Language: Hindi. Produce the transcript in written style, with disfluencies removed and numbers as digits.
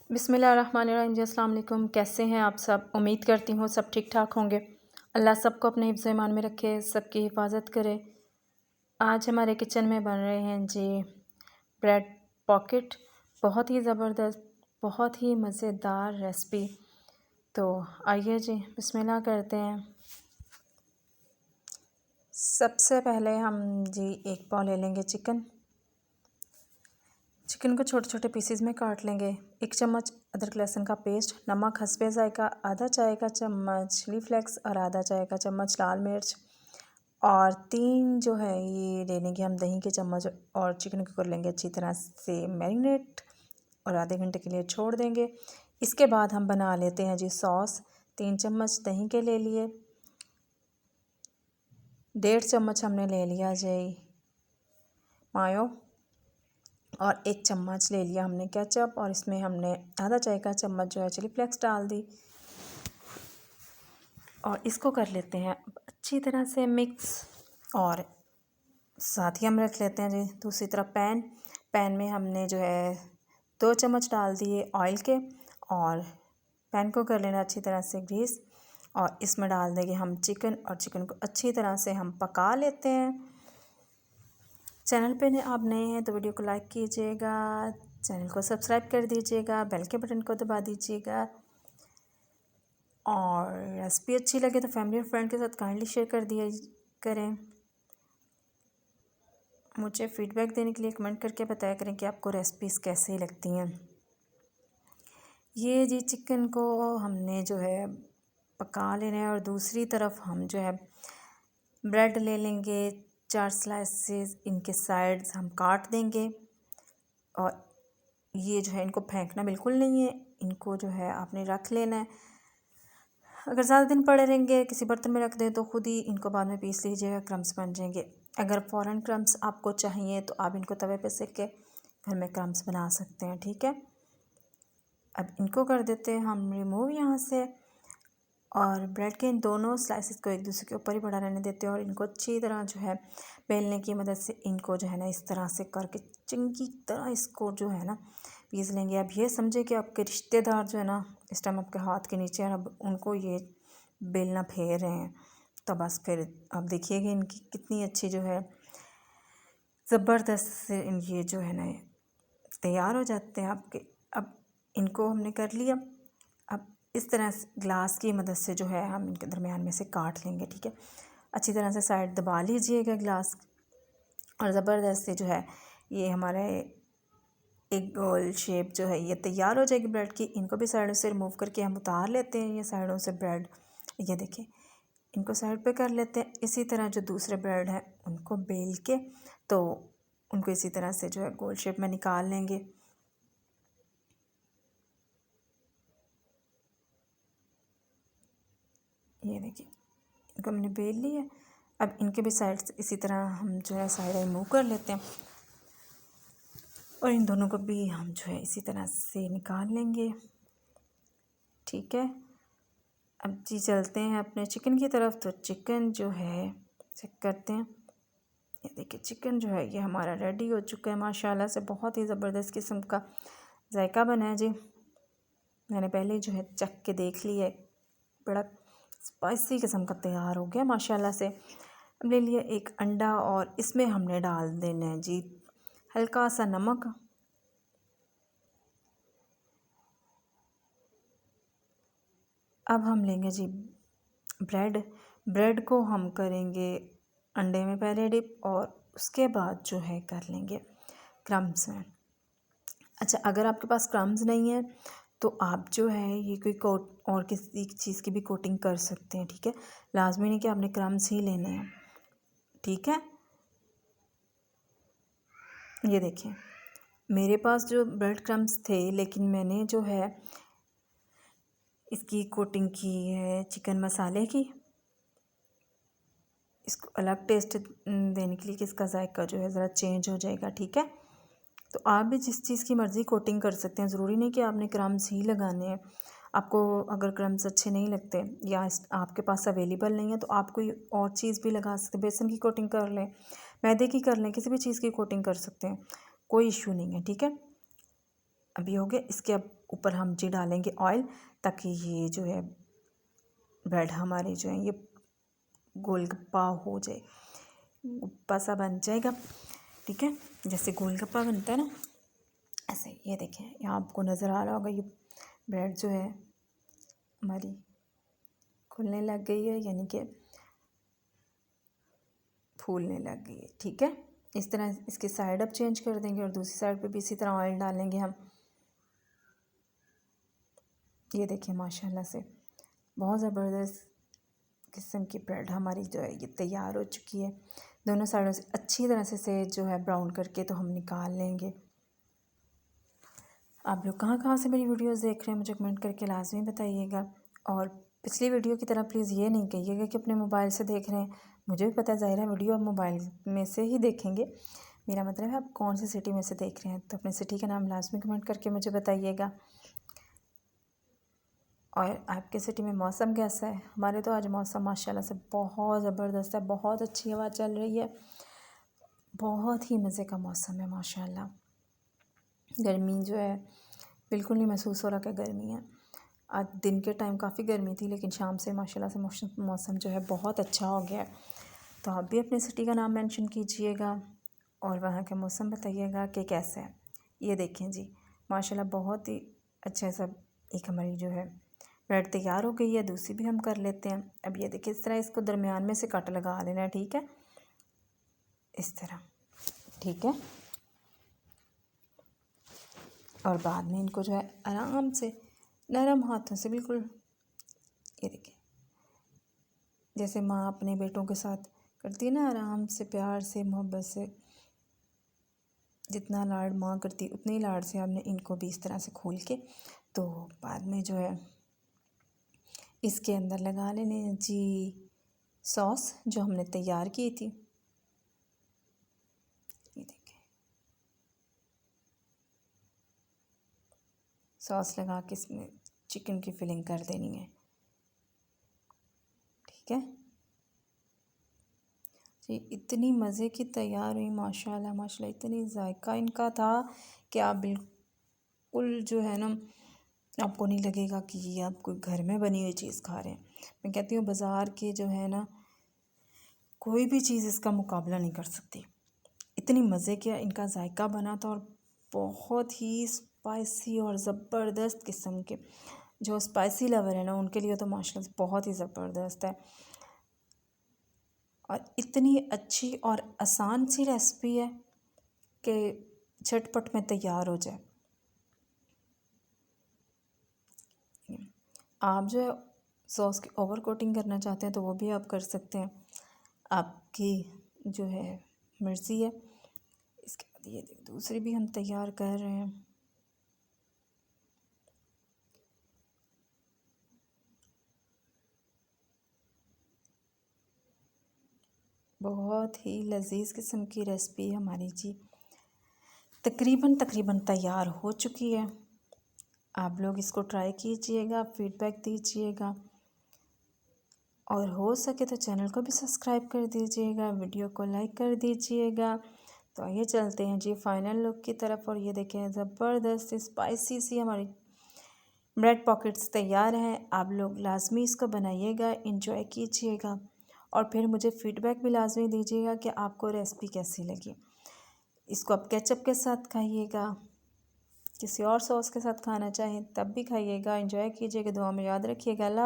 बिस्मिल्लाहिर्रहमानिर्रहीम जी, अस्सलाम वालेकुम। कैसे हैं आप सब? उम्मीद करती हूँ सब ठीक ठाक होंगे। अल्लाह सबको अपने हिफ्ज़ ईमान में रखे, सबकी हिफाजत करे। आज हमारे किचन में बन रहे हैं जी ब्रेड पॉकेट। बहुत ही ज़बरदस्त, बहुत ही मज़ेदार रेसिपी। तो आइए जी बिस्मिल्लाह करते हैं। सबसे पहले हम जी एक पाव ले लेंगे चिकन को छोटे छोटे पीसेस में काट लेंगे। 1 चम्मच अदरक लहसुन का पेस्ट, नमक हस्बे ज़ायका, आधा चाय का चम्मच चिली फ्लेक्स और आधा चाय का चम्मच लाल मिर्च, और 3 जो है ये ले लेंगे हम दही के चम्मच, और चिकन को कर लेंगे अच्छी तरह से मैरिनेट और आधे घंटे के लिए छोड़ देंगे। इसके बाद हम बना लेते हैं जी सॉस। 3 चम्मच दही के ले लिए, 1.5 चम्मच हमने ले लिया जी मायो, और 1 चम्मच ले लिया हमने केचप, और इसमें हमने आधा चाय का चम्मच जो है चिली फ्लेक्स डाल दी, और इसको कर लेते हैं अच्छी तरह से मिक्स। और साथ ही हम रख लेते हैं जी दूसरी तरफ पैन में हमने जो है 2 चम्मच डाल दिए ऑयल के, और पैन को कर लेना अच्छी तरह से ग्रीस, और इसमें डाल देंगे हम चिकन, और चिकन को अच्छी तरह से हम पका लेते हैं। चैनल पे ने आप नए हैं तो वीडियो को लाइक कीजिएगा, चैनल को सब्सक्राइब कर दीजिएगा, बेल के बटन को दबा दीजिएगा, और रेसिपी अच्छी लगे तो फैमिली और फ्रेंड के साथ काइंडली शेयर कर दिया करें। मुझे फ़ीडबैक देने के लिए कमेंट करके बताया करें कि आपको रेसिपीज़ कैसे लगती हैं। ये जी चिकन को हमने जो है पका लेना है, और दूसरी तरफ हम जो है ब्रेड ले लेंगे 4 स्लाइसेस, इनके साइड्स हम काट देंगे, और ये जो है इनको फेंकना बिल्कुल नहीं है, इनको जो है आपने रख लेना है। अगर ज़्यादा दिन पड़े रहेंगे किसी बर्तन में रख दें तो ख़ुद ही इनको बाद में पीस लीजिएगा, क्रम्स बन जाएंगे। अगर फ़ौरन क्रम्स आपको चाहिए तो आप इनको तवे पे सेक के घर में क्रम्स बना सकते हैं, ठीक है। अब इनको कर देते हैं हम रिमूव यहाँ से, और ब्रेड के इन दोनों स्लाइसेस को एक दूसरे के ऊपर ही पड़ा रहने देते हैं, और इनको अच्छी तरह जो है बेलने की मदद से इनको जो है ना इस तरह से करके चंगी तरह इसको जो है ना पीस लेंगे। अब ये समझे कि आपके रिश्तेदार जो है ना इस टाइम आपके हाथ के नीचे हैं, अब उनको ये बेलना फेर रहे हैं, तो बस फिर आप देखिएगा इनकी कितनी अच्छी जो है ज़बरदस्त से ये जो है ना तैयार हो जाते हैं आपके। अब इनको हमने कर लिया। अब इस तरह से ग्लास की मदद से जो है हम इनके दरमियान में से काट लेंगे, ठीक है। अच्छी तरह से साइड दबा लीजिएगा ग्लास, और ज़बरदस्त से जो है ये हमारे एक गोल शेप जो है ये तैयार हो जाएगी ब्रेड की। इनको भी साइडों से रिमूव करके हम उतार लेते हैं, ये साइडों से ब्रेड, ये देखिए इनको साइड पे कर लेते हैं। इसी तरह जो दूसरे ब्रेड हैं उनको बेल के तो उनको इसी तरह से जो है गोल शेप में निकाल लेंगे। ये देखिए इनको हमने बेल लिया। अब इनके भी साइड से इसी तरह हम जो है साइड रिमूव कर लेते हैं, और इन दोनों को भी हम जो है इसी तरह से निकाल लेंगे, ठीक है। अब जी चलते हैं अपने चिकन की तरफ। तो चिकन जो है चेक करते हैं। ये देखिए चिकन जो है ये हमारा रेडी हो चुका है माशाल्लाह से। बहुत ही ज़बरदस्त किस्म का जायका बना है जी। मैंने पहले जो है चख के देख लिया है, बड़ा स्पाइसी किस्म का तैयार हो गया माशाल्लाह से। अब ले लिया एक अंडा, और इसमें हमने डाल देना है जी हल्का सा नमक, अब हम लेंगे जी ब्रेड को हम करेंगे अंडे में पहले डिप, और उसके बाद जो है कर लेंगे क्रम्स में। अच्छा, अगर आपके पास क्रम्स नहीं है तो आप जो है ये कोई कोट और किसी चीज़ की भी कोटिंग कर सकते हैं, ठीक है। लाजमी नहीं कि आपने क्रम्स ही लेने हैं, ठीक है। ये देखिए मेरे पास जो ब्रेड क्रम्स थे, लेकिन मैंने जो है इसकी कोटिंग की है चिकन मसाले की, इसको अलग टेस्ट देने के लिए कि इसका जायका जो है ज़रा चेंज हो जाएगा, ठीक है। तो आप भी जिस चीज़ की मर्ज़ी कोटिंग कर सकते हैं, ज़रूरी नहीं कि आपने क्रम्स ही लगाने हैं। आपको अगर क्रम्स अच्छे नहीं लगते या आपके पास अवेलेबल नहीं है तो आप कोई और चीज़ भी लगा सकते हैं। बेसन की कोटिंग कर लें, मैदे की कर लें, किसी भी चीज़ की कोटिंग कर सकते हैं, कोई इशू नहीं है, ठीक है। अभी हो गया। इसके अब ऊपर हम जी डालेंगे ऑयल, ताकि ये जो है ब्रेड हमारे जो है ये गोलगप्पा हो जाए, गप्पा सा बन जाएगा। ठीक है, जैसे गोलगप्पा बनता है ना, ऐसे। ये देखें, यहाँ आपको नज़र आ रहा होगा ये ब्रेड जो है हमारी खुलने लग गई है, यानी कि फूलने लग गई है। ठीक है, इस तरह इसकी साइड अब चेंज कर देंगे और दूसरी साइड पे भी इसी तरह ऑयल डालेंगे हम। ये देखिए माशाल्लाह से बहुत ज़बरदस्त किस्म की ब्रेड हमारी जो है ये तैयार हो चुकी है। दोनों साइडों से अच्छी तरह से जो है ब्राउन करके तो हम निकाल लेंगे। आप लोग कहाँ कहाँ से मेरी वीडियोस देख रहे हैं मुझे कमेंट करके लाजमी बताइएगा। और पिछली वीडियो की तरह प्लीज़ ये नहीं कहिएगा कि अपने मोबाइल से देख रहे हैं। मुझे भी पता है, ज़ाहिर है वीडियो आप मोबाइल में से ही देखेंगे। मेरा मतलब है आप कौन सी सिटी में से देख रहे हैं, तो अपने सिटी का नाम लाजमी कमेंट करके मुझे बताइएगा। और आपके सिटी में मौसम कैसा है? हमारे तो आज मौसम माशाल्लाह से बहुत ज़बरदस्त है, बहुत अच्छी हवा चल रही है, बहुत ही मज़े का मौसम है माशाल्लाह। गर्मी जो है बिल्कुल नहीं महसूस हो रहा कि गर्मी है। आज दिन के टाइम काफ़ी गर्मी थी, लेकिन शाम से माशाल्लाह से मौसम जो है बहुत अच्छा हो गया है। तो आप भी अपने सिटी का नाम मेंशन कीजिएगा और वहाँ का मौसम बताइएगा कि कैसा है। ये देखें जी, माशाल्लाह बहुत ही अच्छा सा एक हमारी जो है ब्रेड तैयार हो गई है। दूसरी भी हम कर लेते हैं। अब ये देखिए, इस तरह इसको दरमियान में से कट लगा लेना है। ठीक है, इस तरह। ठीक है, और बाद में इनको जो है आराम से नरम हाथों से बिल्कुल, ये देखिए जैसे माँ अपने बेटों के साथ करती है ना, आराम से प्यार से मोहब्बत से, जितना लाड माँ करती उतने ही लाड से आपने इनको भी इस तरह से खोल के तो बाद में जो है इसके अंदर लगा लेने जी सॉस जो हमने तैयार की थी। ये देखिए सॉस लगा के इसमें चिकन की फिलिंग कर देनी है। ठीक है जी, इतनी मज़े की तैयार हुई माशाल्लाह माशाल्लाह, इतनी जायका इनका था कि आप बिल्कुल जो है ना, आपको नहीं लगेगा कि ये आप कोई घर में बनी हुई चीज़ खा रहे हैं। मैं कहती हूँ बाज़ार के जो है ना, कोई भी चीज़ इसका मुकाबला नहीं कर सकती। इतनी मज़े का इनका जायका बना था और बहुत ही स्पाइसी और ज़बरदस्त किस्म के, जो स्पाइसी लवर है ना उनके लिए तो माशाल्लाह से बहुत ही ज़बरदस्त है। और इतनी अच्छी और आसान सी रेसिपी है कि झटपट में तैयार हो जाए। आप जो है सॉस की ओवर कोटिंग करना चाहते हैं तो वो भी आप कर सकते हैं, आपकी जो है मर्ज़ी है। इसके बाद ये दूसरी भी हम तैयार कर रहे हैं। बहुत ही लजीज किस्म की रेसिपी हमारी जी तकरीबन तैयार हो चुकी है। आप लोग इसको ट्राई कीजिएगा, फीडबैक दीजिएगा और हो सके तो चैनल को भी सब्सक्राइब कर दीजिएगा, वीडियो को लाइक कर दीजिएगा। तो आइए चलते हैं जी फाइनल लुक की तरफ। और ये देखें ज़बरदस्त स्पाइसी सी हमारी ब्रेड पॉकेट्स तैयार हैं। आप लोग लाजमी इसको बनाइएगा, इंजॉय कीजिएगा और फिर मुझे फ़ीडबैक भी लाजमी दीजिएगा कि आपको रेसिपी कैसी लगी। इसको आप केचप के साथ खाइएगा, किसी और सॉस के साथ खाना चाहें तब भी खाइएगा, एंजॉय कीजिएगा। दुआ में याद रखिएगा। अल्लाह।